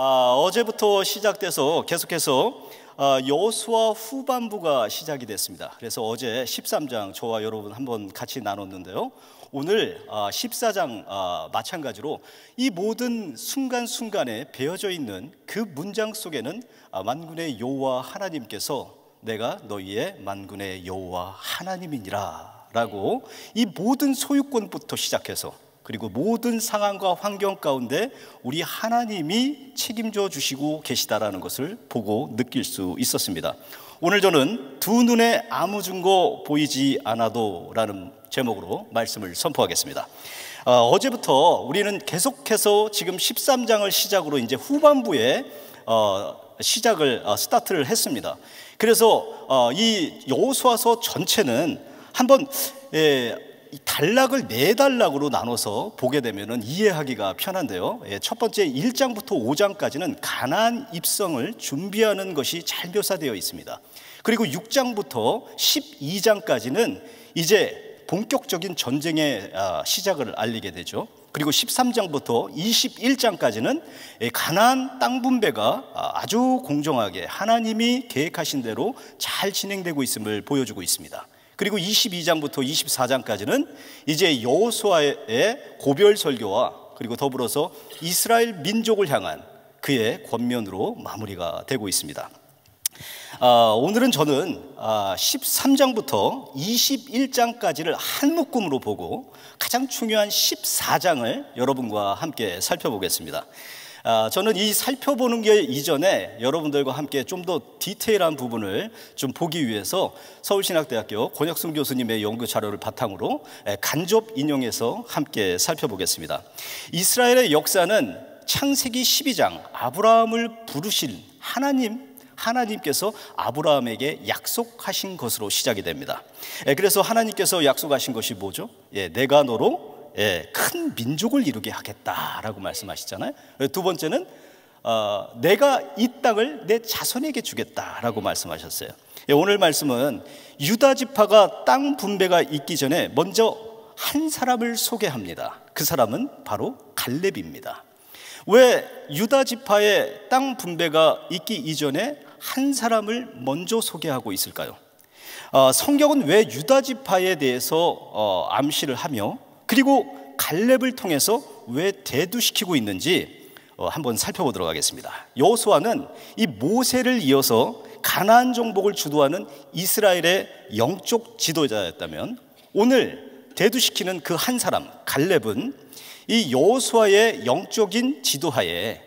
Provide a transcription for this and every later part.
어제부터 시작돼서 계속해서 여호수아 후반부가 시작이 됐습니다. 그래서 어제 13장 저와 여러분 한번 같이 나눴는데요. 오늘 14장 마찬가지로 이 모든 순간순간에 배어져 있는 그 문장 속에는 만군의 여호와 하나님께서 내가 너희의 만군의 여호와 하나님이니라 라고 이 모든 소유권부터 시작해서 그리고 모든 상황과 환경 가운데 우리 하나님이 책임져 주시고 계시다라는 것을 보고 느낄 수 있었습니다. 오늘 저는 두 눈에 아무 증거 보이지 않아도 라는 제목으로 말씀을 선포하겠습니다. 어제부터 우리는 계속해서 지금 13장을 시작으로 이제 후반부에 스타트를 했습니다. 그래서 이 여호수아서 전체는 한번 단락을 4단락으로 나눠서 보게 되면 이해하기가 편한데요. 첫 번째 1장부터 5장까지는 가나안 입성을 준비하는 것이 잘 묘사되어 있습니다. 그리고 6장부터 12장까지는 이제 본격적인 전쟁의 시작을 알리게 되죠. 그리고 13장부터 21장까지는 가나안 땅 분배가 아주 공정하게 하나님이 계획하신 대로 잘 진행되고 있음을 보여주고 있습니다. 그리고 22장부터 24장까지는 이제 여호수아의 고별 설교와 그리고 더불어서 이스라엘 민족을 향한 그의 권면으로 마무리가 되고 있습니다. 오늘은 저는 13장부터 21장까지를 한 묶음으로 보고 가장 중요한 14장을 여러분과 함께 살펴보겠습니다. 저는 이 살펴보는 게 이전에 여러분들과 함께 좀 더 디테일한 부분을 좀 보기 위해서 서울신학대학교 권혁승 교수님의 연구 자료를 바탕으로 간접 인용해서 함께 살펴보겠습니다. 이스라엘의 역사는 창세기 12장 아브라함을 부르신 하나님께서 아브라함에게 약속하신 것으로 시작이 됩니다. 그래서 하나님께서 약속하신 것이 뭐죠? 내가 너로 큰 민족을 이루게 하겠다라고 말씀하시잖아요. 두 번째는 내가 이 땅을 내 자손에게 주겠다라고 말씀하셨어요. 오늘 말씀은 유다 지파가 땅 분배가 있기 전에 먼저 한 사람을 소개합니다. 그 사람은 바로 갈렙입니다. 왜 유다 지파의 땅 분배가 있기 이전에 한 사람을 먼저 소개하고 있을까요? 성경은 왜 유다 지파에 대해서 암시를 하며 그리고 갈렙을 통해서 왜 대두시키고 있는지 한번 살펴보도록 하겠습니다. 여호수아는 이 모세를 이어서 가나안 정복을 주도하는 이스라엘의 영적 지도자였다면 오늘 대두시키는 그 한 사람 갈렙은 이 여호수아의 영적인 지도하에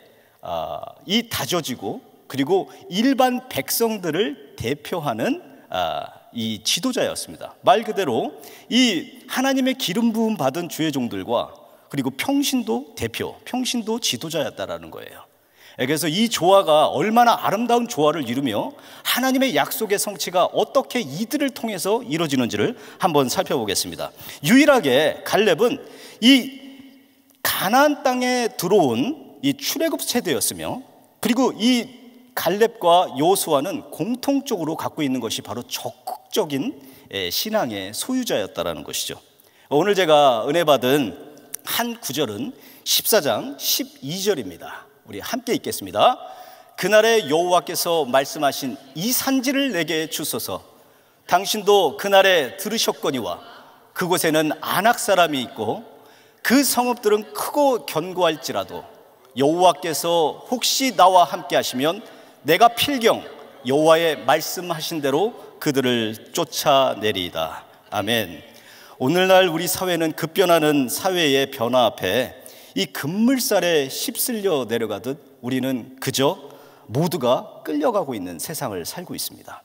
이 다져지고 그리고 일반 백성들을 대표하는 이 지도자였습니다. 말 그대로 이 하나님의 기름 부음 받은 주의 종들과 그리고 평신도 대표, 평신도 지도자였다라는 거예요. 그래서 이 조화가 얼마나 아름다운 조화를 이루며 하나님의 약속의 성취가 어떻게 이들을 통해서 이루어지는지를 한번 살펴보겠습니다. 유일하게 갈렙은 이 가나안 땅에 들어온 이 출애굽 세대였으며 그리고 이 갈렙과 여호수아는 공통적으로 갖고 있는 것이 바로 적극적인 신앙의 소유자였다라는 것이죠. 오늘 제가 은혜 받은 한 구절은 14장 12절입니다. 우리 함께 읽겠습니다. 그날에 여호와께서 말씀하신 이 산지를 내게 주소서. 당신도 그날에 들으셨거니와 그곳에는 아낙 사람이 있고 그 성읍들은 크고 견고할지라도 여호와께서 혹시 나와 함께 하시면 내가 필경 여호와의 말씀하신 대로 그들을 쫓아내리이다. 아멘. 오늘날 우리 사회는 급변하는 사회의 변화 앞에 이 급물살에 휩쓸려 내려가듯 우리는 그저 모두가 끌려가고 있는 세상을 살고 있습니다.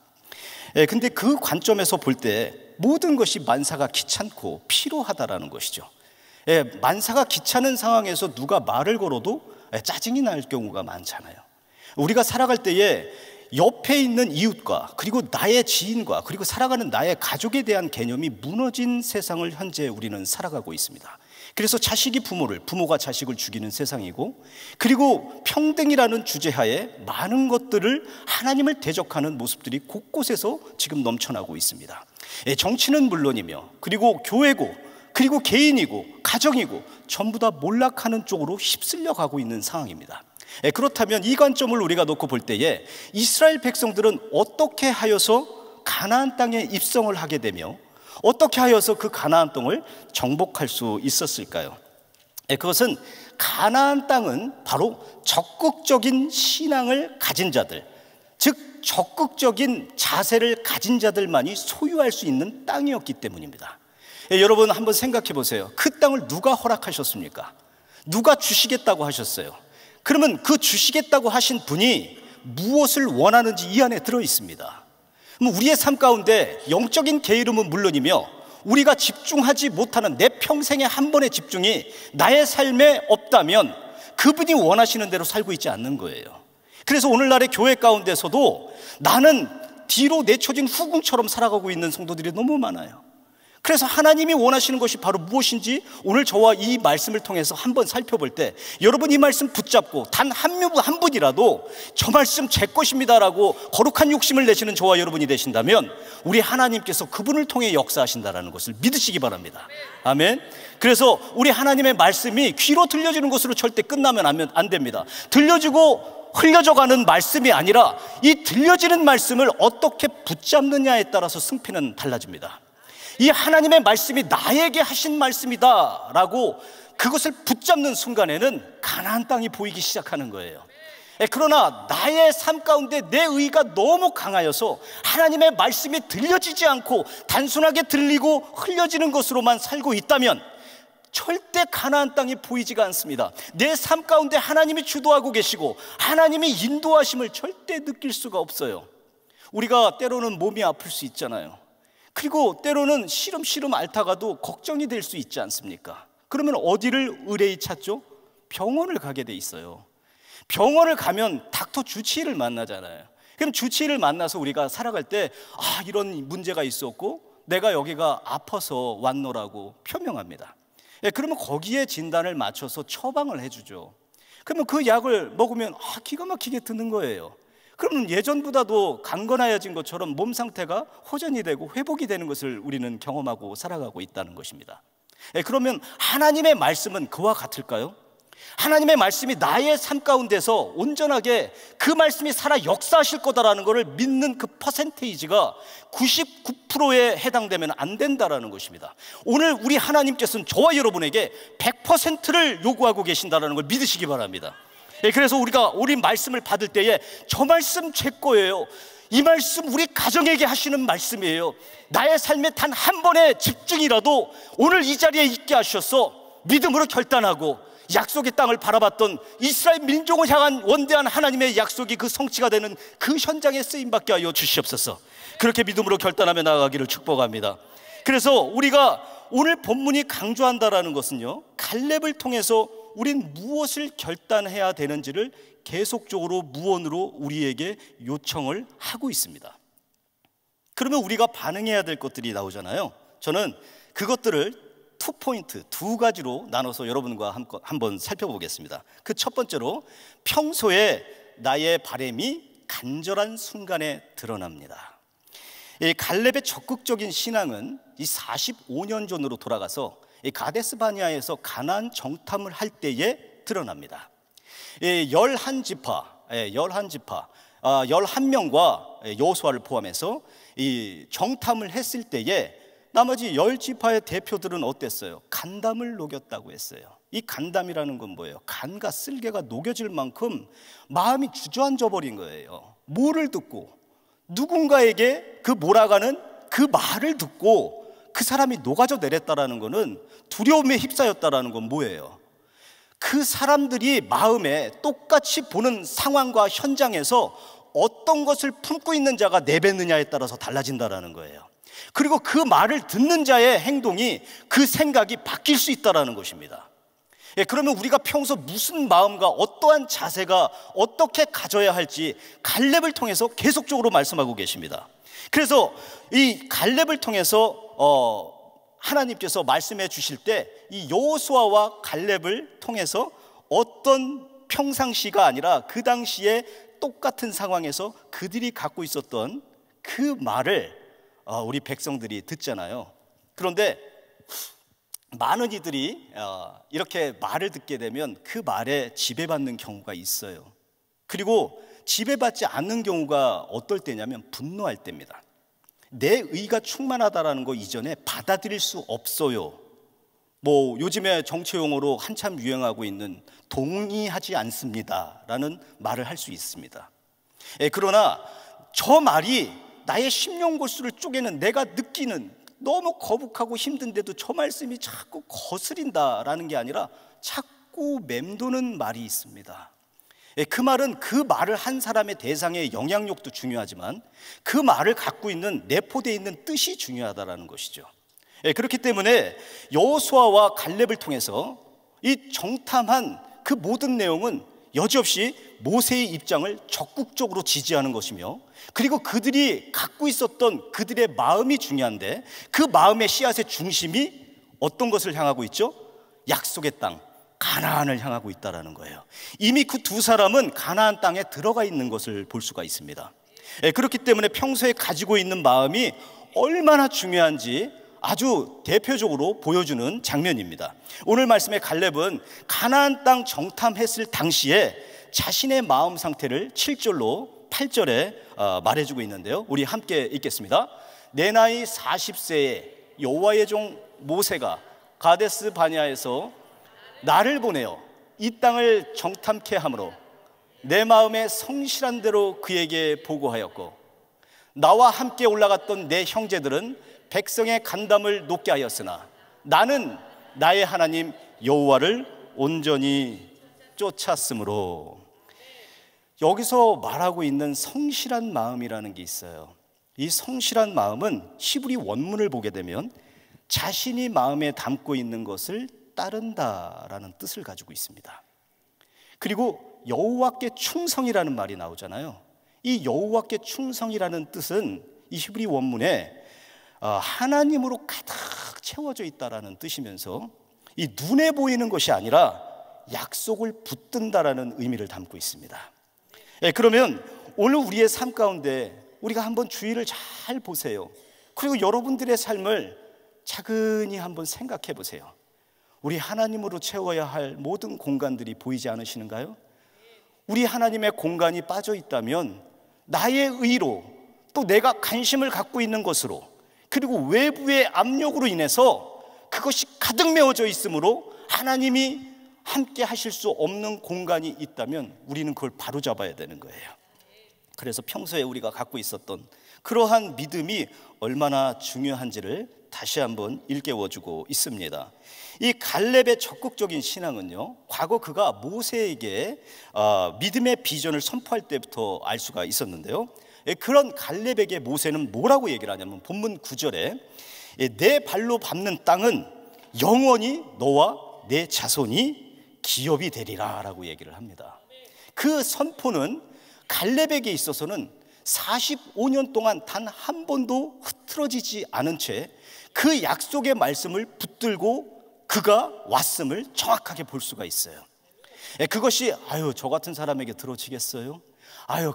근데 그 관점에서 볼 때 모든 것이 만사가 귀찮고 피로하다라는 것이죠. 만사가 귀찮은 상황에서 누가 말을 걸어도 짜증이 날 경우가 많잖아요. 우리가 살아갈 때에 옆에 있는 이웃과 그리고 나의 지인과 그리고 살아가는 나의 가족에 대한 개념이 무너진 세상을 현재 우리는 살아가고 있습니다. 그래서 자식이 부모를, 부모가 자식을 죽이는 세상이고 그리고 평등이라는 주제하에 많은 것들을 하나님을 대적하는 모습들이 곳곳에서 지금 넘쳐나고 있습니다. 정치는 물론이며 그리고 교회고 그리고 개인이고 가정이고 전부 다 몰락하는 쪽으로 휩쓸려 가고 있는 상황입니다. 그렇다면 이 관점을 우리가 놓고 볼 때에 이스라엘 백성들은 어떻게 하여서 가나안 땅에 입성을 하게 되며 어떻게 하여서 그 가나안 땅을 정복할 수 있었을까요? 그것은 가나안 땅은 바로 적극적인 신앙을 가진 자들, 즉 적극적인 자세를 가진 자들만이 소유할 수 있는 땅이었기 때문입니다. 여러분 한번 생각해 보세요. 그 땅을 누가 허락하셨습니까? 누가 주시겠다고 하셨어요? 그러면 그 주시겠다고 하신 분이 무엇을 원하는지 이 안에 들어 있습니다. 우리의 삶 가운데 영적인 게으름은 물론이며 우리가 집중하지 못하는 내 평생의 한 번의 집중이 나의 삶에 없다면 그분이 원하시는 대로 살고 있지 않는 거예요. 그래서 오늘날의 교회 가운데서도 나는 뒤로 내쳐진 후궁처럼 살아가고 있는 성도들이 너무 많아요. 그래서 하나님이 원하시는 것이 바로 무엇인지 오늘 저와 이 말씀을 통해서 한번 살펴볼 때 여러분 이 말씀 붙잡고 단 한 분이라도 저 말씀 제 것입니다라고 거룩한 욕심을 내시는 저와 여러분이 되신다면 우리 하나님께서 그분을 통해 역사하신다라는 것을 믿으시기 바랍니다. 아멘. 그래서 우리 하나님의 말씀이 귀로 들려지는 것으로 절대 끝나면 안 됩니다. 들려지고 흘려져가는 말씀이 아니라 이 들려지는 말씀을 어떻게 붙잡느냐에 따라서 승패는 달라집니다. 이 하나님의 말씀이 나에게 하신 말씀이다 라고 그것을 붙잡는 순간에는 가나안 땅이 보이기 시작하는 거예요. 그러나 나의 삶 가운데 내 의가 너무 강하여서 하나님의 말씀이 들려지지 않고 단순하게 들리고 흘려지는 것으로만 살고 있다면 절대 가나안 땅이 보이지가 않습니다. 내 삶 가운데 하나님이 주도하고 계시고 하나님이 인도하심을 절대 느낄 수가 없어요. 우리가 때로는 몸이 아플 수 있잖아요. 그리고 때로는 시름시름 앓다가도 걱정이 될 수 있지 않습니까? 그러면 어디를 의뢰히 찾죠? 병원을 가게 돼 있어요. 병원을 가면 닥터 주치의를 만나잖아요. 그럼 주치의를 만나서 우리가 살아갈 때 이런 문제가 있었고 내가 여기가 아파서 왔노라고 표명합니다. 그러면 거기에 진단을 맞춰서 처방을 해주죠. 그러면 그 약을 먹으면 기가 막히게 드는 거예요. 그러면 예전보다도 강건하여진 것처럼 몸 상태가 호전이 되고 회복이 되는 것을 우리는 경험하고 살아가고 있다는 것입니다. 그러면 하나님의 말씀은 그와 같을까요? 하나님의 말씀이 나의 삶 가운데서 온전하게 그 말씀이 살아 역사하실 거다라는 것을 믿는 그 퍼센테이지가 99%에 해당되면 안 된다라는 것입니다. 오늘 우리 하나님께서는 저와 여러분에게 100%를 요구하고 계신다라는 걸 믿으시기 바랍니다. 그래서 우리 말씀을 받을 때에 저 말씀 제 거예요. 이 말씀 우리 가정에게 하시는 말씀이에요. 나의 삶에 단 한 번의 집중이라도 오늘 이 자리에 있게 하셔서 믿음으로 결단하고 약속의 땅을 바라봤던 이스라엘 민족을 향한 원대한 하나님의 약속이 그 성취가 되는 그 현장에 쓰임받게 하여 주시옵소서. 그렇게 믿음으로 결단하며 나아가기를 축복합니다. 그래서 우리가 오늘 본문이 강조한다라는 것은요, 갈렙을 통해서 우린 무엇을 결단해야 되는지를 계속적으로 무언으로 우리에게 요청을 하고 있습니다. 그러면 우리가 반응해야 될 것들이 나오잖아요. 저는 그것들을 두 가지로 나눠서 여러분과 한번 살펴보겠습니다. 그 첫 번째로 평소에 나의 바람이 간절한 순간에 드러납니다. 이 갈렙의 적극적인 신앙은 이 45년 전으로 돌아가서 이 가데스 바네아에서 가나안 정탐을 할 때에 드러납니다. 11지파 11명과 여호수아를 포함해서 이 정탐을 했을 때에 나머지 10지파의 대표들은 어땠어요? 간담을 녹였다고 했어요. 이 간담이라는 건 뭐예요? 간과 쓸개가 녹여질 만큼 마음이 주저앉아 버린 거예요. 뭐를 듣고 누군가에게 그 몰아가는 그 말을 듣고 그 사람이 녹아져 내렸다라는 것은 두려움에 휩싸였다라는 건 뭐예요? 그 사람들이 마음에 똑같이 보는 상황과 현장에서 어떤 것을 품고 있는 자가 내뱉느냐에 따라서 달라진다라는 거예요. 그리고 그 말을 듣는 자의 행동이 그 생각이 바뀔 수 있다라는 것입니다. 그러면 우리가 평소 무슨 마음과 어떠한 자세가 어떻게 가져야 할지 갈렙을 통해서 계속적으로 말씀하고 계십니다. 그래서 이 갈렙을 통해서 하나님께서 말씀해 주실 때 이 여호수아와 갈렙을 통해서 어떤 평상시가 아니라 그 당시에 똑같은 상황에서 그들이 갖고 있었던 그 말을 우리 백성들이 듣잖아요. 그런데 많은 이들이 이렇게 말을 듣게 되면 그 말에 지배받는 경우가 있어요. 그리고 지배받지 않는 경우가 어떨 때냐면 분노할 때입니다. 내 의가 충만하다라는 거 이전에 받아들일 수 없어요. 요즘에 정치 용어로 한참 유행하고 있는 동의하지 않습니다라는 말을 할 수 있습니다. 그러나 저 말이 나의 심령골수를 쪼개는, 내가 느끼는 너무 거북하고 힘든데도 저 말씀이 자꾸 거스린다라는 게 아니라 자꾸 맴도는 말이 있습니다. 그 말은 그 말을 한 사람의 대상의 영향력도 중요하지만 그 말을 갖고 있는, 내포되어 있는 뜻이 중요하다는 것이죠. 그렇기 때문에 여호수아와 갈렙을 통해서 이 정탐한 그 모든 내용은 여지없이 모세의 입장을 적극적으로 지지하는 것이며, 그리고 그들이 갖고 있었던 그들의 마음이 중요한데 그 마음의 씨앗의 중심이 어떤 것을 향하고 있죠? 약속의 땅, 가나안을 향하고 있다는 거예요. 이미 그 두 사람은 가나안 땅에 들어가 있는 것을 볼 수가 있습니다. 그렇기 때문에 평소에 가지고 있는 마음이 얼마나 중요한지 아주 대표적으로 보여주는 장면입니다. 오늘 말씀의 갈렙은 가나안 땅 정탐했을 당시에 자신의 마음 상태를 7절로 8절에 말해주고 있는데요, 우리 함께 읽겠습니다. 내 나이 40세에 여호와의 종 모세가 가데스 바네아에서 나를 보내어 이 땅을 정탐케 하므로 내 마음에 성실한 대로 그에게 보고하였고, 나와 함께 올라갔던 내 형제들은 백성의 간담을 높게 하였으나 나는 나의 하나님 여호와를 온전히 쫓았으므로. 여기서 말하고 있는 성실한 마음이라는 게 있어요. 이 성실한 마음은 히브리 원문을 보게 되면 자신이 마음에 담고 있는 것을 따른다라는 뜻을 가지고 있습니다. 그리고 여호와께 충성이라는 말이 나오잖아요. 이 여호와께 충성이라는 뜻은 이 히브리 원문에 하나님으로 가득 채워져 있다라는 뜻이면서 이 눈에 보이는 것이 아니라 약속을 붙든다라는 의미를 담고 있습니다. 그러면 오늘 우리의 삶 가운데 우리가 한번 주의를 잘 보세요. 그리고 여러분들의 삶을 차근히 한번 생각해 보세요. 우리 하나님으로 채워야 할 모든 공간들이 보이지 않으시는가요? 우리 하나님의 공간이 빠져 있다면 나의 의로, 또 내가 관심을 갖고 있는 것으로, 그리고 외부의 압력으로 인해서 그것이 가득 메워져 있으므로 하나님이 함께 하실 수 없는 공간이 있다면 우리는 그걸 바로잡아야 되는 거예요. 그래서 평소에 우리가 갖고 있었던 그러한 믿음이 얼마나 중요한지를 다시 한번 일깨워주고 있습니다. 이 갈렙의 적극적인 신앙은요, 과거 그가 모세에게 믿음의 비전을 선포할 때부터 알 수가 있었는데요, 그런 갈렙에게 모세는 뭐라고 얘기를 하냐면 본문 9절에 내 발로 밟는 땅은 영원히 너와 내 자손이 기업이 되리라 라고 얘기를 합니다. 그 선포는 갈렙에게 있어서는 45년 동안 단 한 번도 흐트러지지 않은 채 그 약속의 말씀을 붙들고 그가 왔음을 정확하게 볼 수가 있어요. 그것이 저 같은 사람에게 들어지겠어요?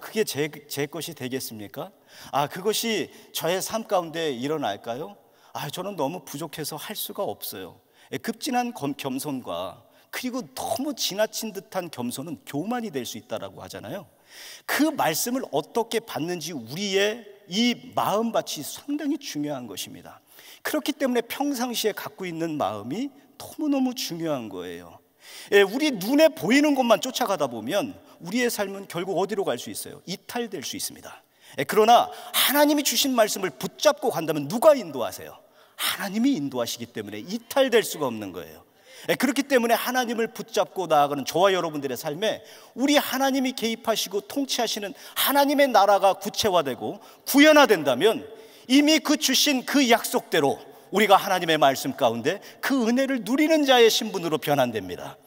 그게 제 것이 되겠습니까? 그것이 저의 삶 가운데 일어날까요? 저는 너무 부족해서 할 수가 없어요. 급진한 겸손과 그리고 너무 지나친 듯한 겸손은 교만이 될 수 있다라고 하잖아요. 그 말씀을 어떻게 받는지 우리의 이 마음밭이 상당히 중요한 것입니다. 그렇기 때문에 평상시에 갖고 있는 마음이 너무너무 중요한 거예요. 우리 눈에 보이는 것만 쫓아가다 보면 우리의 삶은 결국 어디로 갈 수 있어요? 이탈될 수 있습니다. 그러나 하나님이 주신 말씀을 붙잡고 간다면 누가 인도하세요? 하나님이 인도하시기 때문에 이탈될 수가 없는 거예요. 그렇기 때문에 하나님을 붙잡고 나아가는 저와 여러분들의 삶에 우리 하나님이 개입하시고 통치하시는 하나님의 나라가 구체화되고 구현화된다면 이미 그 주신 그 약속대로 우리가 하나님의 말씀 가운데 그 은혜를 누리는 자의 신분으로 변환됩니다.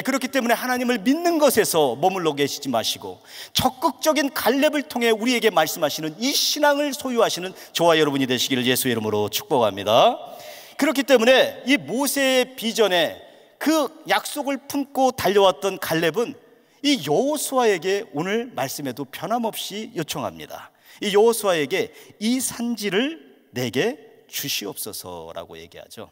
그렇기 때문에 하나님을 믿는 것에서 머물러 계시지 마시고 적극적인 갈렙을 통해 우리에게 말씀하시는 이 신앙을 소유하시는 저와 여러분이 되시기를 예수의 이름으로 축복합니다. 그렇기 때문에 이 모세의 비전에 그 약속을 품고 달려왔던 갈렙은 이 여호수아에게 오늘 말씀에도 변함없이 요청합니다. 이 여호수아에게 이 산지를 내게 주시옵소서라고 얘기하죠.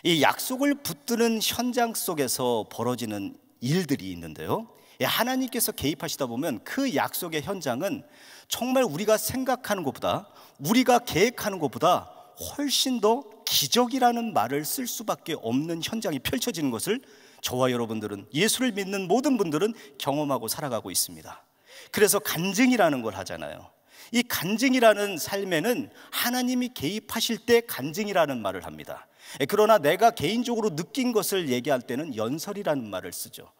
이 약속을 붙드는 현장 속에서 벌어지는 일들이 있는데요, 하나님께서 개입하시다 보면 그 약속의 현장은 정말 우리가 생각하는 것보다, 우리가 계획하는 것보다 훨씬 더 기적이라는 말을 쓸 수밖에 없는 현장이 펼쳐지는 것을 저와 여러분들은, 예수를 믿는 모든 분들은 경험하고 살아가고 있습니다. 그래서 간증이라는 걸 하잖아요. 이 간증이라는 삶에는 하나님이 개입하실 때 간증이라는 말을 합니다. 그러나 내가 개인적으로 느낀 것을 얘기할 때는 연설이라는 말을 쓰죠.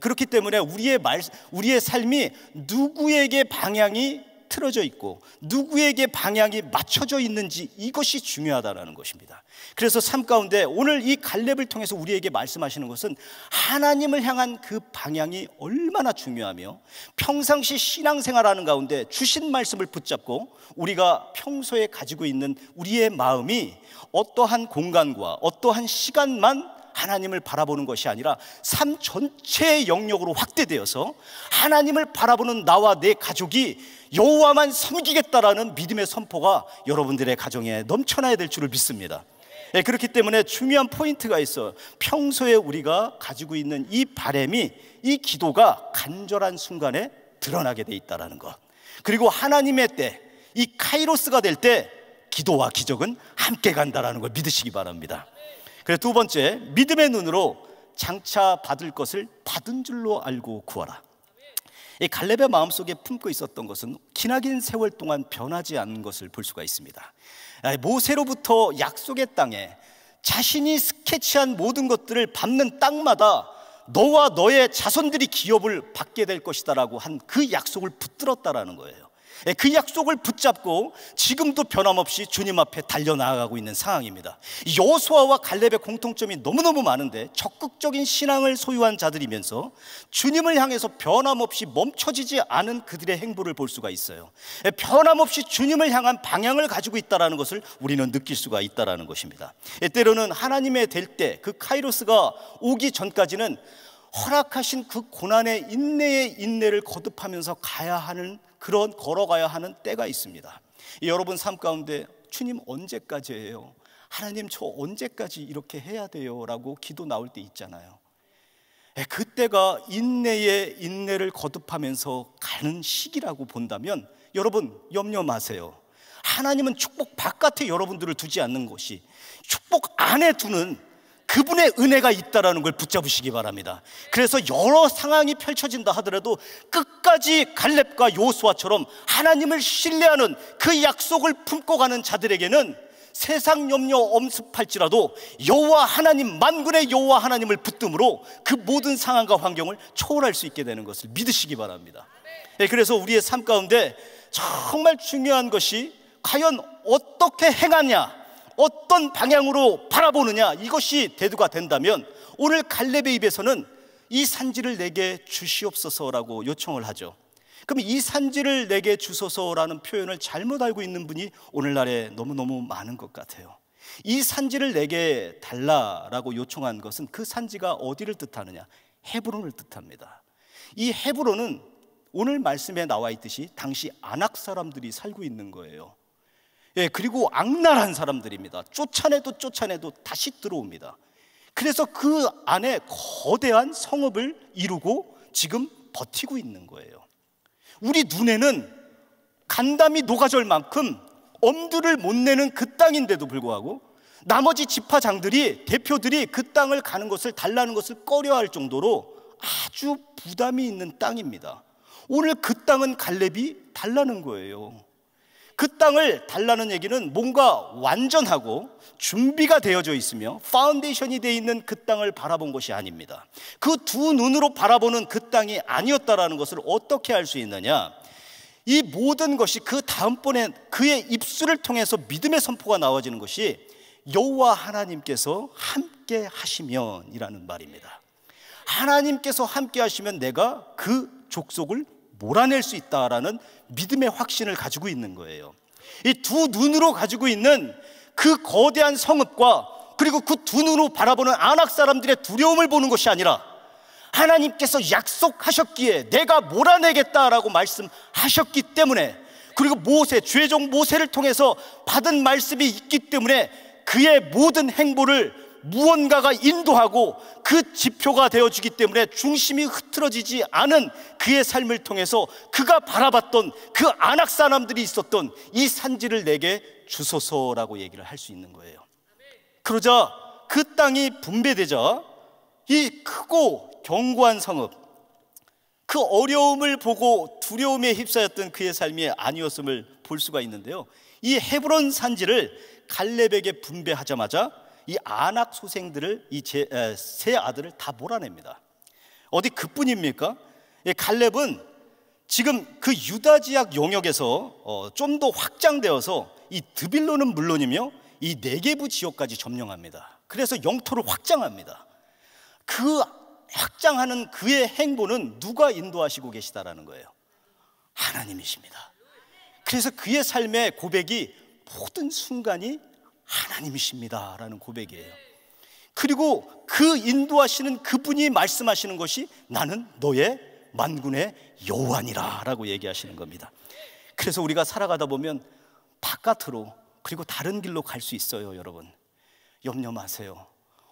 그렇기 때문에 우리의 삶이 누구에게 방향이 틀어져 있고 누구에게 방향이 맞춰져 있는지, 이것이 중요하다는 것입니다. 그래서 삶 가운데 오늘 이 갈렙을 통해서 우리에게 말씀하시는 것은 하나님을 향한 그 방향이 얼마나 중요하며, 평상시 신앙생활하는 가운데 주신 말씀을 붙잡고 우리가 평소에 가지고 있는 우리의 마음이 어떠한 공간과 어떠한 시간만 하나님을 바라보는 것이 아니라 삶 전체의 영역으로 확대되어서 하나님을 바라보는 나와 내 가족이 여호와만 섬기겠다라는 믿음의 선포가 여러분들의 가정에 넘쳐나야 될 줄을 믿습니다. 그렇기 때문에 중요한 포인트가 있어요. 평소에 우리가 가지고 있는 이 바람이, 이 기도가 간절한 순간에 드러나게 돼 있다는 것, 그리고 하나님의 때, 이 카이로스가 될 때 기도와 기적은 함께 간다라는 걸 믿으시기 바랍니다. 그래서 두 번째, 믿음의 눈으로 장차 받을 것을 받은 줄로 알고 구하라. 이 갈렙의 마음속에 품고 있었던 것은 기나긴 세월 동안 변하지 않은 것을 볼 수가 있습니다. 모세로부터 약속의 땅에 자신이 스케치한 모든 것들을 밟는 땅마다 너와 너의 자손들이 기업을 받게 될 것이다 라고 한 그 약속을 붙들었다라는 거예요. 그 약속을 붙잡고 지금도 변함없이 주님 앞에 달려나가고 있는 상황입니다. 여호수아와 갈렙의 공통점이 너무너무 많은데, 적극적인 신앙을 소유한 자들이면서 주님을 향해서 변함없이 멈춰지지 않은 그들의 행보를 볼 수가 있어요. 변함없이 주님을 향한 방향을 가지고 있다는 것을 우리는 느낄 수가 있다는 것입니다. 때로는 하나님의 될 때, 그 카이로스가 오기 전까지는 허락하신 그 고난의 인내의 인내를 거듭하면서 걸어가야 하는 때가 있습니다. 여러분 삶 가운데 주님 언제까지예요? 하나님 저 언제까지 이렇게 해야 돼요? 라고 기도 나올 때 있잖아요. 그때가 인내의 인내를 거듭하면서 가는 시기라고 본다면 여러분 염려 마세요. 하나님은 축복 바깥에 여러분들을 두지 않는 것이, 축복 안에 두는 그분의 은혜가 있다라는 걸 붙잡으시기 바랍니다. 그래서 여러 상황이 펼쳐진다 하더라도 끝까지 갈렙과 여호수아처럼 하나님을 신뢰하는 그 약속을 품고 가는 자들에게는 세상 염려 엄습할지라도 여호와 하나님, 만군의 여호와 하나님을 붙듦으로 그 모든 상황과 환경을 초월할 수 있게 되는 것을 믿으시기 바랍니다. 그래서 우리의 삶 가운데 정말 중요한 것이 과연 어떻게 행하냐, 어떤 방향으로 바라보느냐, 이것이 대두가 된다면 오늘 갈렙의 입에서는 이 산지를 내게 주시옵소서라고 요청을 하죠. 그럼 이 산지를 내게 주소서라는 표현을 잘못 알고 있는 분이 오늘날에 너무너무 많은 것 같아요. 이 산지를 내게 달라라고 요청한 것은 그 산지가 어디를 뜻하느냐? 헤브론을 뜻합니다. 이 헤브론은 오늘 말씀에 나와 있듯이 당시 아낙 사람들이 살고 있는 거예요. 그리고 악랄한 사람들입니다. 쫓아내도 다시 들어옵니다. 그래서 그 안에 거대한 성읍을 이루고 지금 버티고 있는 거예요. 우리 눈에는 간담이 녹아질 만큼 엄두를 못 내는 그 땅인데도 불구하고 나머지 지파장들이, 대표들이 그 땅을 가는 것을, 달라는 것을 꺼려할 정도로 아주 부담이 있는 땅입니다. 오늘 그 땅은 갈렙이 달라는 거예요. 그 땅을 달라는 얘기는 뭔가 완전하고 준비가 되어져 있으며 파운데이션이 되어 있는 그 땅을 바라본 것이 아닙니다. 그 두 눈으로 바라보는 그 땅이 아니었다라는 것을 어떻게 알 수 있느냐? 이 모든 것이 그 다음번에 그의 입술을 통해서 믿음의 선포가 나와지는 것이 여호와 하나님께서 함께 하시면 이라는 말입니다. 하나님께서 함께 하시면 내가 그 족속을 몰아낼 수 있다라는 믿음의 확신을 가지고 있는 거예요. 이 두 눈으로 가지고 있는 그 거대한 성읍과 그리고 그 두 눈으로 바라보는 아낙 사람들의 두려움을 보는 것이 아니라 하나님께서 약속하셨기에 내가 몰아내겠다라고 말씀하셨기 때문에, 그리고 죄종 모세를 통해서 받은 말씀이 있기 때문에 그의 모든 행보를 무언가가 인도하고 그 지표가 되어주기 때문에 중심이 흐트러지지 않은 그의 삶을 통해서 그가 바라봤던 그 아낙 사람들이 있었던 이 산지를 내게 주소서라고 얘기를 할 수 있는 거예요. 그러자 그 땅이 분배되자 이 크고 견고한 성읍, 그 어려움을 보고 두려움에 휩싸였던 그의 삶이 아니었음을 볼 수가 있는데요, 이 헤브론 산지를 갈렙에게 분배하자마자 이 아낙 소생들을, 이 세 아들을 다 몰아냅니다. 어디 그뿐입니까? 갈렙은 지금 그 유다 지역 영역에서 좀 더 확장되어서 이 드빌론은 물론이며 이 네게부 지역까지 점령합니다. 그래서 영토를 확장합니다. 그 확장하는 그의 행보는 누가 인도하시고 계시다라는 거예요? 하나님이십니다. 그래서 그의 삶의 고백이 모든 순간이 하나님이십니다라는 고백이에요. 그리고 그 인도하시는 그분이 말씀하시는 것이 나는 너의 만군의 여호와니라 라고 얘기하시는 겁니다. 그래서 우리가 살아가다 보면 바깥으로 그리고 다른 길로 갈 수 있어요. 여러분 염려 마세요.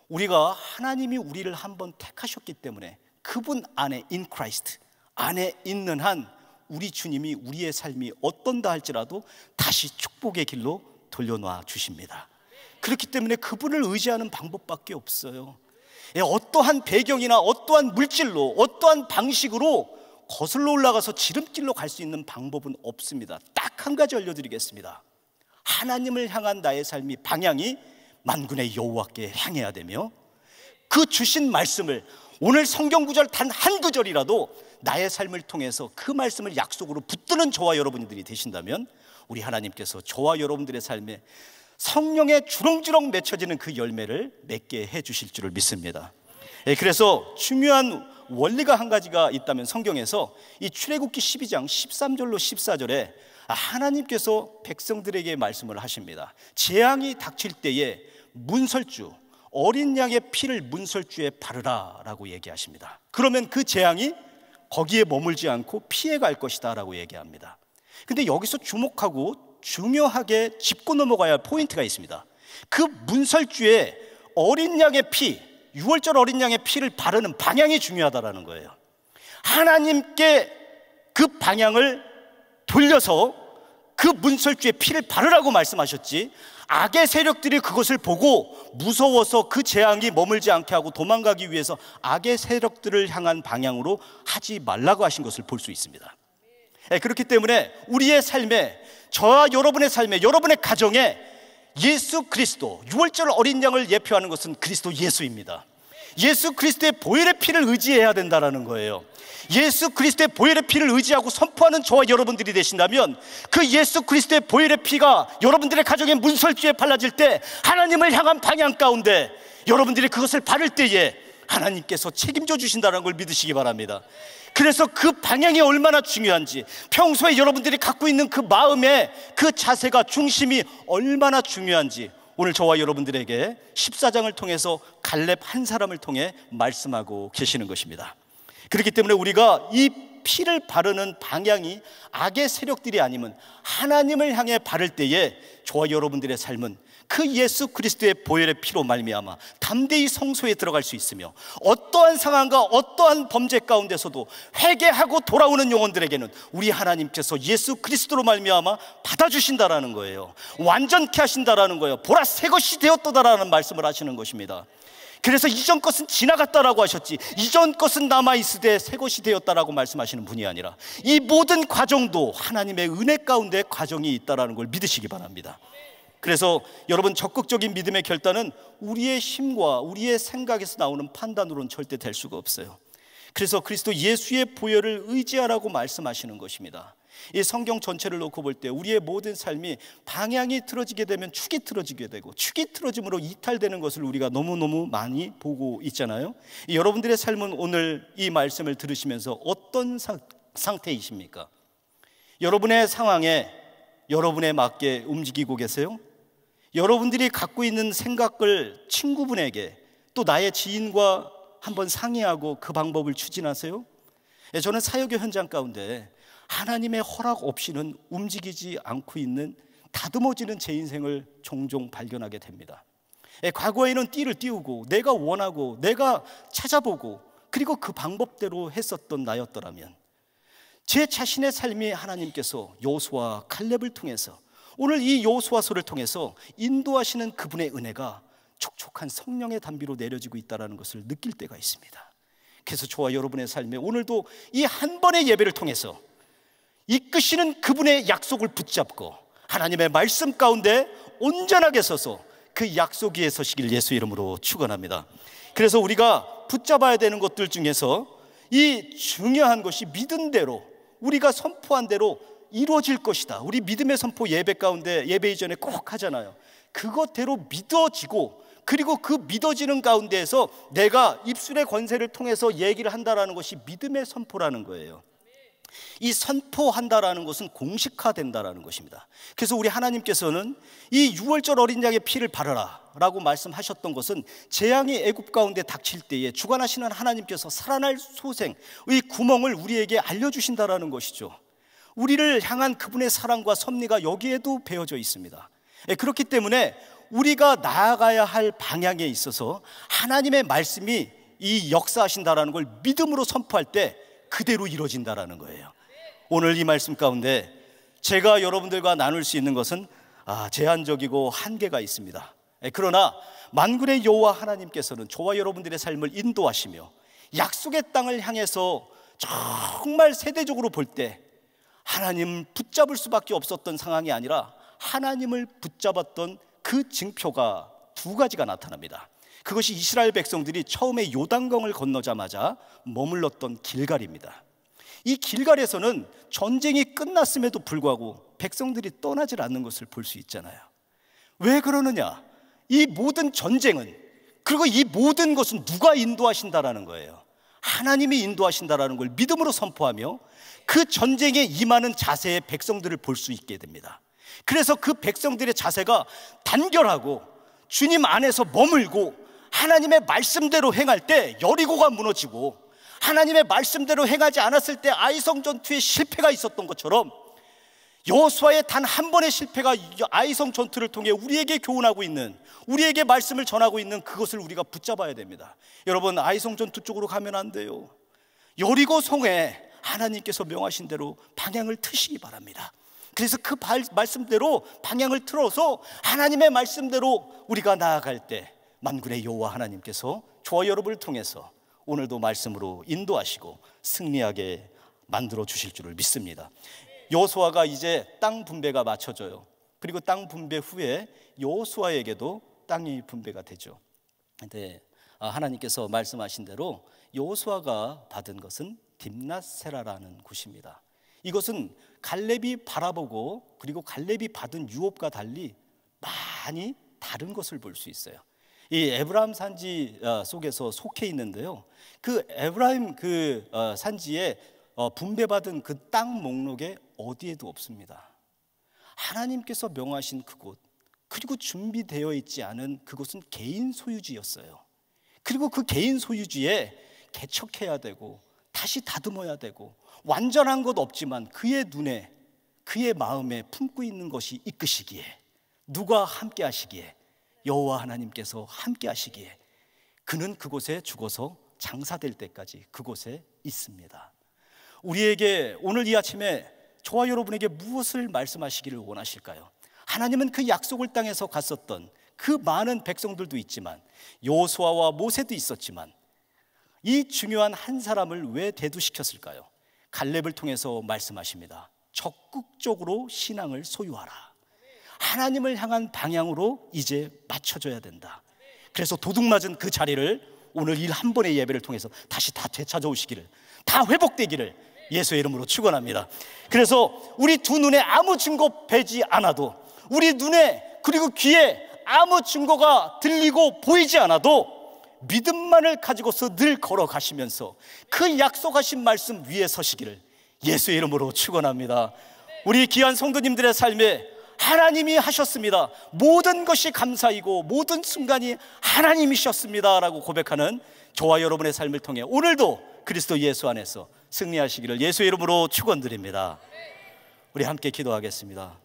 우리가 하나님이 우리를 한번 택하셨기 때문에 그분 안에 in Christ 안에 있는 한 우리 주님이 우리의 삶이 어떤다 할지라도 다시 축복의 길로 돌려놔 주십니다. 그렇기 때문에 그분을 의지하는 방법밖에 없어요. 어떠한 배경이나 어떠한 물질로 어떠한 방식으로 거슬러 올라가서 지름길로 갈 수 있는 방법은 없습니다. 딱 한 가지 알려드리겠습니다. 하나님을 향한 나의 삶이 방향이 만군의 여호와께 향해야 되며 그 주신 말씀을 오늘 성경 구절 단 한 구절이라도 나의 삶을 통해서 그 말씀을 약속으로 붙드는 저와 여러분들이 되신다면 우리 하나님께서 저와 여러분들의 삶에 성령에 주렁주렁 맺혀지는 그 열매를 맺게 해 주실 줄을 믿습니다. 그래서 중요한 원리가 한 가지가 있다면 성경에서 이 출애굽기 12장 13절로 14절에 하나님께서 백성들에게 말씀을 하십니다. 재앙이 닥칠 때에 문설주, 어린 양의 피를 문설주에 바르라 라고 얘기하십니다. 그러면 그 재앙이 거기에 머물지 않고 피해갈 것이다 라고 얘기합니다. 근데 여기서 주목하고 중요하게 짚고 넘어가야 할 포인트가 있습니다. 그 문설주에 어린 양의 피, 6월절 어린 양의 피를 바르는 방향이 중요하다라는 거예요. 하나님께 그 방향을 돌려서 그 문설주에 피를 바르라고 말씀하셨지, 악의 세력들이 그것을 보고 무서워서 그 재앙이 머물지 않게 하고 도망가기 위해서 악의 세력들을 향한 방향으로 하지 말라고 하신 것을 볼 수 있습니다. 그렇기 때문에 우리의 삶에, 저와 여러분의 삶에, 여러분의 가정에 예수 그리스도, 6월절 어린 양을 예표하는 것은 그리스도 예수입니다. 예수 그리스도의 보혈의 피를 의지해야 된다는 거예요. 예수 그리스도의 보혈의 피를 의지하고 선포하는 저와 여러분들이 되신다면 그 예수 그리스도의 보혈의 피가 여러분들의 가정의 문설주에 발라질 때 하나님을 향한 방향 가운데 여러분들이 그것을 바를 때에 하나님께서 책임져 주신다는 걸 믿으시기 바랍니다. 그래서 그 방향이 얼마나 중요한지, 평소에 여러분들이 갖고 있는 그 마음의 그 자세가, 중심이 얼마나 중요한지 오늘 저와 여러분들에게 14장을 통해서 갈렙 한 사람을 통해 말씀하고 계시는 것입니다. 그렇기 때문에 우리가 이 피를 바르는 방향이 악의 세력들이 아니면 하나님을 향해 바를 때에 저와 여러분들의 삶은 그 예수 그리스도의 보혈의 피로 말미암아 담대히 성소에 들어갈 수 있으며 어떠한 상황과 어떠한 범죄 가운데서도 회개하고 돌아오는 영혼들에게는 우리 하나님께서 예수 그리스도로 말미암아 받아주신다라는 거예요. 완전케 하신다라는 거예요. 보라 새 것이 되었도다라는 말씀을 하시는 것입니다. 그래서 이전 것은 지나갔다라고 하셨지, 이전 것은 남아있으되 새 것이 되었다라고 말씀하시는 분이 아니라 이 모든 과정도 하나님의 은혜 가운데 과정이 있다라는 걸 믿으시기 바랍니다. 그래서 여러분, 적극적인 믿음의 결단은 우리의 힘과 우리의 생각에서 나오는 판단으로는 절대 될 수가 없어요. 그래서 그리스도 예수의 보혈을 의지하라고 말씀하시는 것입니다. 이 성경 전체를 놓고 볼 때 우리의 모든 삶이 방향이 틀어지게 되면 축이 틀어지게 되고, 축이 틀어짐으로 이탈되는 것을 우리가 너무너무 많이 보고 있잖아요. 여러분들의 삶은 오늘 이 말씀을 들으시면서 어떤 상태이십니까? 여러분의 상황에 여러분에 맞게 움직이고 계세요? 여러분들이 갖고 있는 생각을 친구분에게, 또 나의 지인과 한번 상의하고 그 방법을 추진하세요? 저는 사역의 현장 가운데 하나님의 허락 없이는 움직이지 않고 있는, 다듬어지는 제 인생을 종종 발견하게 됩니다. 과거에는 띠를 띄우고 내가 원하고 내가 찾아보고 그리고 그 방법대로 했었던 나였더라면, 제 자신의 삶이 하나님께서 여호수아 칼렙을 통해서, 오늘 이 여호수아서를 통해서 인도하시는 그분의 은혜가 촉촉한 성령의 단비로 내려지고 있다는 것을 느낄 때가 있습니다. 그래서 저와 여러분의 삶에 오늘도 이 한 번의 예배를 통해서 이끄시는 그분의 약속을 붙잡고 하나님의 말씀 가운데 온전하게 서서 그 약속 위에 서시길 예수 이름으로 축원합니다. 그래서 우리가 붙잡아야 되는 것들 중에서 이 중요한 것이 믿은 대로, 우리가 선포한 대로 이루어질 것이다. 우리 믿음의 선포 예배 가운데, 예배 이전에 꼭 하잖아요. 그것대로 믿어지고, 그리고 그 믿어지는 가운데에서 내가 입술의 권세를 통해서 얘기를 한다라는 것이 믿음의 선포라는 거예요. 이 선포한다라는 것은 공식화된다라는 것입니다. 그래서 우리 하나님께서는 이 유월절 어린 양의 피를 바르라 라고 말씀하셨던 것은 재앙이 애굽 가운데 닥칠 때에 주관하시는 하나님께서 살아날 소생의 구멍을 우리에게 알려주신다라는 것이죠. 우리를 향한 그분의 사랑과 섭리가 여기에도 배어져 있습니다. 그렇기 때문에 우리가 나아가야 할 방향에 있어서 하나님의 말씀이 이 역사하신다라는 걸 믿음으로 선포할 때 그대로 이루어진다라는 거예요. 오늘 이 말씀 가운데 제가 여러분들과 나눌 수 있는 것은 제한적이고 한계가 있습니다. 그러나 만군의 여호와 하나님께서는 저와 여러분들의 삶을 인도하시며 약속의 땅을 향해서 정말 세대적으로 볼 때 하나님 붙잡을 수밖에 없었던 상황이 아니라 하나님을 붙잡았던 그 징표가 두 가지가 나타납니다. 그것이 이스라엘 백성들이 처음에 요단강을 건너자마자 머물렀던 길갈입니다. 이 길갈에서는 전쟁이 끝났음에도 불구하고 백성들이 떠나질 않는 것을 볼 수 있잖아요. 왜 그러느냐? 이 모든 전쟁은, 그리고 이 모든 것은 누가 인도하신다라는 거예요. 하나님이 인도하신다라는 걸 믿음으로 선포하며 그 전쟁에 임하는 자세의 백성들을 볼 수 있게 됩니다. 그래서 그 백성들의 자세가 단결하고 주님 안에서 머물고 하나님의 말씀대로 행할 때 여리고가 무너지고, 하나님의 말씀대로 행하지 않았을 때 아이성 전투에 실패가 있었던 것처럼 여호수아의 단 한 번의 실패가 아이성 전투를 통해 우리에게 교훈하고 있는, 우리에게 말씀을 전하고 있는 그것을 우리가 붙잡아야 됩니다. 여러분, 아이성 전투 쪽으로 가면 안 돼요. 여리고 성에 하나님께서 명하신 대로 방향을 트시기 바랍니다. 그래서 그 말씀대로 방향을 틀어서 하나님의 말씀대로 우리가 나아갈 때 만군의 여호와 하나님께서 저와 여러분을 통해서 오늘도 말씀으로 인도하시고 승리하게 만들어 주실 줄을 믿습니다. 여호수아가 이제 땅 분배가 맞춰져요. 그리고 땅 분배 후에 여호수아에게도 땅이 분배가 되죠. 근데 하나님께서 말씀하신 대로 여호수아가 받은 것은 딥낫세라라는 곳입니다. 이것은 갈렙이 바라보고 그리고 갈렙이 받은 유업과 달리 많이 다른 것을 볼 수 있어요. 이 에브라임 산지 속에서 속해 있는데요, 그 에브라임 산지에 분배받은 그 땅 목록에 어디에도 없습니다. 하나님께서 명하신 그곳, 그리고 준비되어 있지 않은 그곳은 개인 소유지였어요. 그리고 그 개인 소유지에 개척해야 되고 다시 다듬어야 되고 완전한 것 없지만 그의 눈에, 그의 마음에 품고 있는 것이 이끄시기에, 누가 함께 하시기에, 여호와 하나님께서 함께 하시기에 그는 그곳에 죽어서 장사될 때까지 그곳에 있습니다. 우리에게 오늘 이 아침에 저와 여러분에게 무엇을 말씀하시기를 원하실까요? 하나님은 그 약속을 땅에서 갔었던 그 많은 백성들도 있지만, 여호수아와 모세도 있었지만, 이 중요한 한 사람을 왜 대두시켰을까요? 갈렙을 통해서 말씀하십니다. 적극적으로 신앙을 소유하라. 하나님을 향한 방향으로 이제 맞춰줘야 된다. 그래서 도둑맞은 그 자리를 오늘 이 한 번의 예배를 통해서 다시 다 되찾아오시기를, 다 회복되기를 예수의 이름으로 축원합니다. 그래서 우리 두 눈에 아무 증거 배지 않아도, 우리 눈에 그리고 귀에 아무 증거가 들리고 보이지 않아도 믿음만을 가지고서 늘 걸어가시면서 그 약속하신 말씀 위에 서시기를 예수의 이름으로 축원합니다. 우리 귀한 성도님들의 삶에 하나님이 하셨습니다, 모든 것이 감사이고 모든 순간이 하나님이셨습니다 라고 고백하는 저와 여러분의 삶을 통해 오늘도 그리스도 예수 안에서 승리하시기를 예수의 이름으로 축원드립니다. 우리 함께 기도하겠습니다.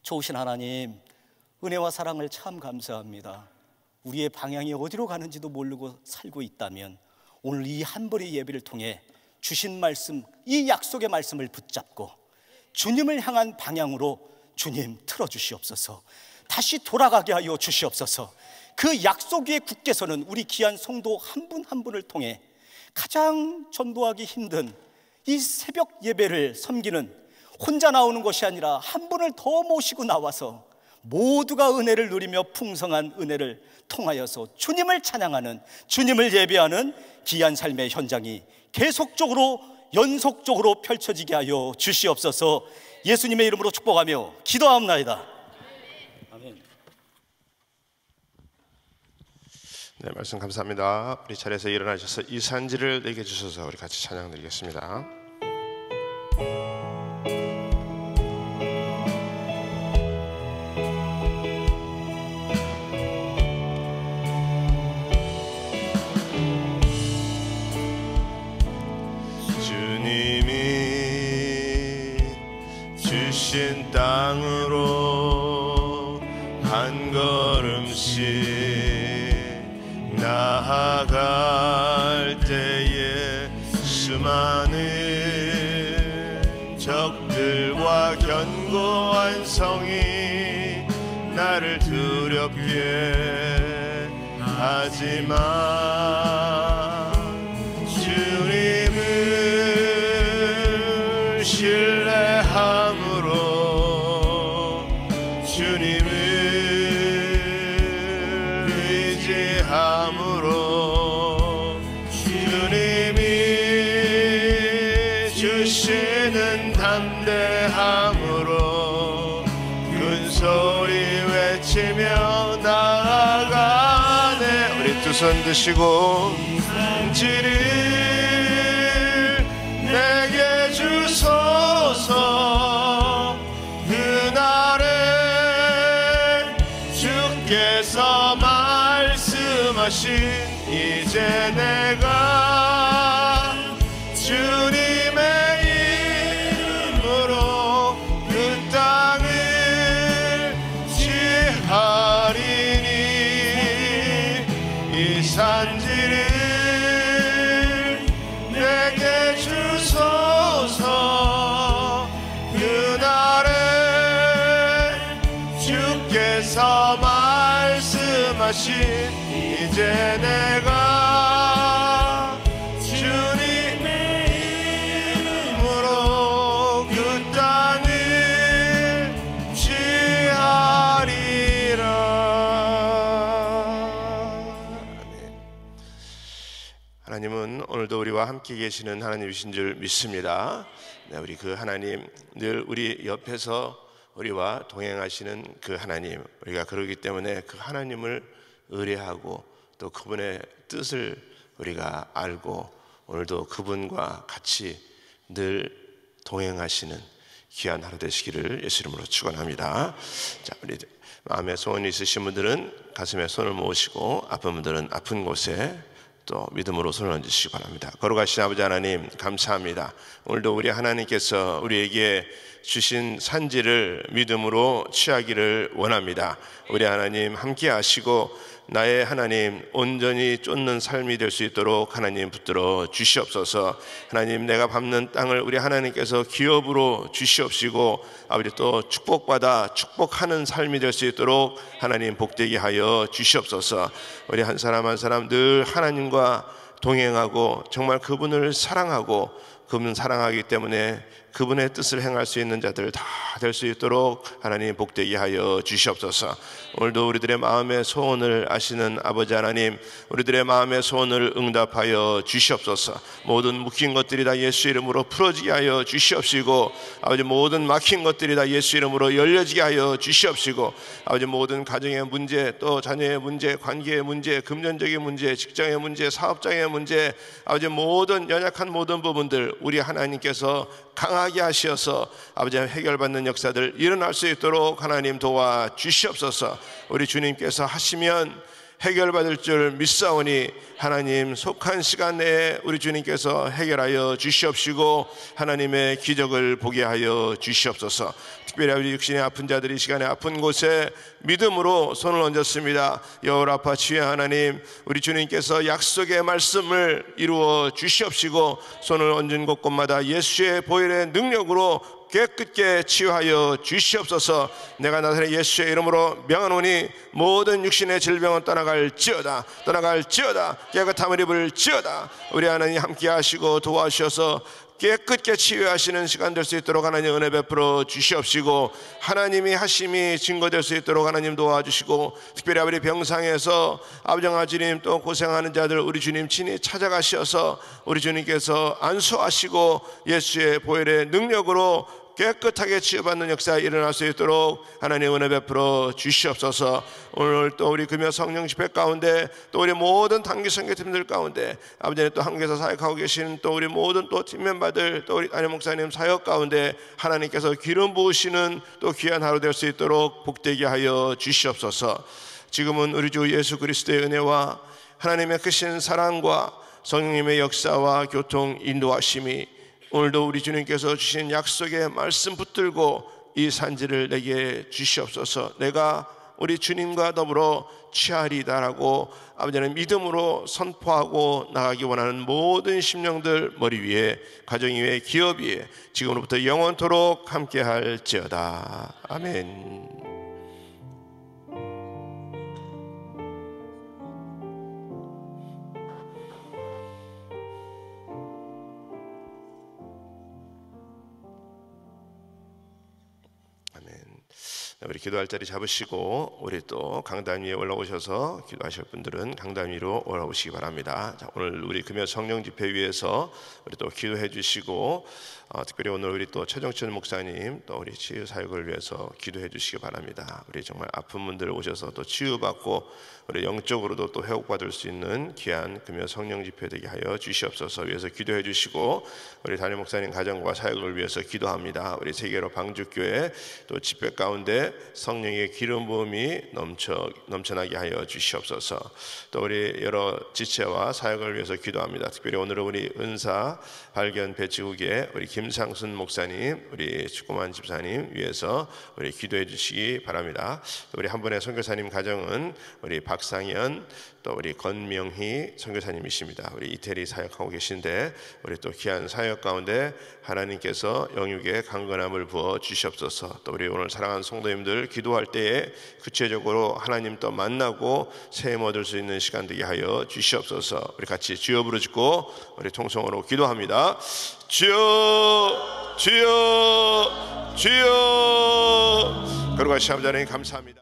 좋으신 하나님, 은혜와 사랑을 참 감사합니다. 우리의 방향이 어디로 가는지도 모르고 살고 있다면 오늘 이 한벌의 예배를 통해 주신 말씀, 이 약속의 말씀을 붙잡고 주님을 향한 방향으로 주님 틀어주시옵소서. 다시 돌아가게 하여 주시옵소서. 그 약속 위에 굳게 서는 우리 귀한 성도 한 분 한 분을 통해 가장 전도하기 힘든 이 새벽 예배를 섬기는, 혼자 나오는 것이 아니라 한 분을 더 모시고 나와서 모두가 은혜를 누리며 풍성한 은혜를 통하여서 주님을 찬양하는, 주님을 예배하는 귀한 삶의 현장이 계속적으로 연속적으로 펼쳐지게 하여 주시옵소서. 예수님의 이름으로 축복하며 기도하옵나이다. 아멘. 네, 말씀 감사합니다. 우리 자리에서 일어나셔서 이 산지를 내게 주셔서 우리 같이 찬양 드리겠습니다. 주신 땅으로 한 걸음씩 나아갈 때에 수많은 적들과 견고한 성이 나를 두렵게 하지만 주님을 신뢰함으로, 주님을 의지함으로, 주님이 주시는 담대함으로 큰 소리 외치며 나아가네. 우리 두 손 드시고 산지를 내게 주소서. 그날에 주께서 말씀하신 이제 내가 주님의 이름으로 그 땅을 취하리니 이 산지를 내게 주소서. 그날에 주께서 말씀하신 이제 내가 주님의 이름으로 그 땅을 취하리라. 하나님은 오늘도 우리와 함께 계시는 하나님이신 줄 믿습니다. 네, 우리 그 하나님, 늘 우리 옆에서 우리와 동행하시는 그 하나님, 우리가 그러기 때문에 그 하나님을 의뢰하고 또 그분의 뜻을 우리가 알고 오늘도 그분과 같이 늘 동행하시는 귀한 하루 되시기를 예수 이름으로 축원합니다. 자, 우리 마음에 소원이 있으신 분들은 가슴에 손을 모으시고 아픈 분들은 아픈 곳에 또 믿음으로 손을 얹으시기 바랍니다. 거룩하신 아버지 하나님, 감사합니다. 오늘도 우리 하나님께서 우리에게 주신 산지를 믿음으로 취하기를 원합니다. 우리 하나님 함께 하시고 나의 하나님 온전히 쫓는 삶이 될 수 있도록 하나님 붙들어 주시옵소서. 하나님, 내가 밟는 땅을 우리 하나님께서 기업으로 주시옵시고 아버지 또 축복받아 축복하는 삶이 될 수 있도록 하나님 복되게 하여 주시옵소서. 우리 한 사람 한 사람 늘 하나님과 동행하고 정말 그분을 사랑하고 그분 사랑하기 때문에 그분의 뜻을 행할 수 있는 자들 다 될 수 있도록 하나님 복되게 하여 주시옵소서. 오늘도 우리들의 마음의 소원을 아시는 아버지 하나님, 우리들의 마음의 소원을 응답하여 주시옵소서. 모든 묶인 것들이 다 예수 이름으로 풀어지게 하여 주시옵시고 아버지 모든 막힌 것들이 다 예수 이름으로 열려지게 하여 주시옵시고 아버지 모든 가정의 문제, 또 자녀의 문제, 관계의 문제, 금전적인 문제, 직장의 문제, 사업장의 문제, 아버지 모든 연약한 모든 부분들 우리 하나님께서 강하게 하시어서 아버지 해결받는 역사들 일어날 수 있도록 하나님 도와 주시옵소서. 우리 주님께서 하시면 해결받을 줄 믿사오니 하나님 속한 시간 내에 우리 주님께서 해결하여 주시옵시고 하나님의 기적을 보게 하여 주시옵소서. 특별히 우리 육신의 아픈 자들이 이 시간에 아픈 곳에 믿음으로 손을 얹었습니다. 여호라파 치유 하나님, 우리 주님께서 약속의 말씀을 이루어 주시옵시고 손을 얹은 곳곳마다 예수의 보혈의 능력으로 깨끗게 치유하여 주시옵소서. 내가 나사렛 예수의 이름으로 명하노니 모든 육신의 질병은 떠나갈지어다, 떠나갈지어다, 깨끗함을 입을지어다. 우리 하나님 함께 하시고 도와주셔서 깨끗게 치유하시는 시간 될 수 있도록 하나님 은혜 베풀어 주시옵시고 하나님이 하심이 증거될 수 있도록 하나님 도와주시고 특별히 아버지 병상에서 아버지와 주님 또 고생하는 자들 우리 주님 친히 찾아가셔서 우리 주님께서 안수하시고 예수의 보혈의 능력으로 깨끗하게 치유받는 역사 일어날 수 있도록 하나님 은혜 베풀어 주시옵소서. 오늘 또 우리 금요 성령 집회 가운데 또 우리 모든 단기 선교팀들 가운데 아버지는 또 한국에서 사역하고 계신 또 우리 모든 또 팀멤버들 또 우리 담임 목사님 사역 가운데 하나님께서 기름 부으시는 또 귀한 하루 될 수 있도록 복되게 하여 주시옵소서. 지금은 우리 주 예수 그리스도의 은혜와 하나님의 크신 사랑과 성령님의 역사와 교통 인도하심이 오늘도 우리 주님께서 주신 약속의 말씀 붙들고 이 산지를 내게 주시옵소서. 내가 우리 주님과 더불어 취하리다라고 아버지는 믿음으로 선포하고 나가기 원하는 모든 심령들 머리 위에, 가정 위에, 기업 위에 지금으로부터 영원토록 함께 할지어다. 아멘. 우리 기도할 자리 잡으시고 우리 또 강단 위에 올라오셔서 기도하실 분들은 강단 위로 올라오시기 바랍니다. 자, 오늘 우리 금요 성령 집회 위해서 우리 또 기도해 주시고 특별히 오늘 우리 또 최정천 목사님 또 우리 치유 사역을 위해서 기도해 주시기 바랍니다. 우리 정말 아픈 분들 오셔서 또 치유받고 우리 영적으로도 또 회복받을 수 있는 귀한 금요 성령 집회 되게 하여 주시옵소서. 위해서 기도해 주시고 우리 담임 목사님 가정과 사역을 위해서 기도합니다. 우리 세계로 방주교회 또 집회 가운데 성령의 기름 부음이 넘쳐나게 하여 주시옵소서. 또 우리 여러 지체와 사역을 위해서 기도합니다. 특별히 오늘은 우리 은사 발견 배치국의 우리 김상순 목사님, 우리 축구만 집사님 위해서 우리 기도해 주시기 바랍니다. 또 우리 한 분의 선교사님 가정은 우리 박상현 또 우리 건명희 선교사님이십니다. 우리 이태리 사역하고 계신데 우리 또 귀한 사역 가운데 하나님께서 영육의 강건함을 부어 주시옵소서. 또 우리 오늘 사랑하는 성도님들 기도할 때에 구체적으로 하나님 또 만나고 세임 얻을 수 있는 시간 되게 하여 주시옵소서. 우리 같이 주여 부르짖고 우리 통성으로 기도합니다. 주여, 주여, 주여. 거룩하신 아버지 하나님 감사합니다.